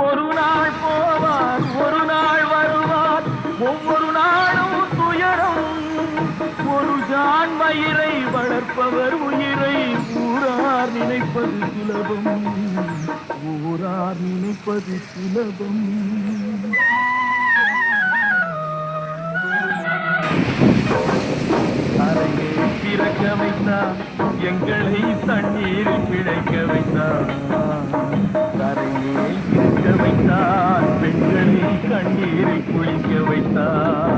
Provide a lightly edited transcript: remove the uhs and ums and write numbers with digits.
ஒரு நாள் போவார் ஒரு நாள் வருவார் ஒவ்வொரு நாளும் துயரம் ஒரு ஜான் மயிரை வளர்ப்பவர் உயிரை ஊரார் நினைப்பது சுலபம் ஊரார் நினைப்பது சுலபம் அறையை பிறக்க வைத்தார் எங்களை தண்ணீரில் பிழைக்க வைத்தார் கரையை இருக்க வைத்தார் பெண்களை கண்ணீரில் குளிக்க வைத்தார்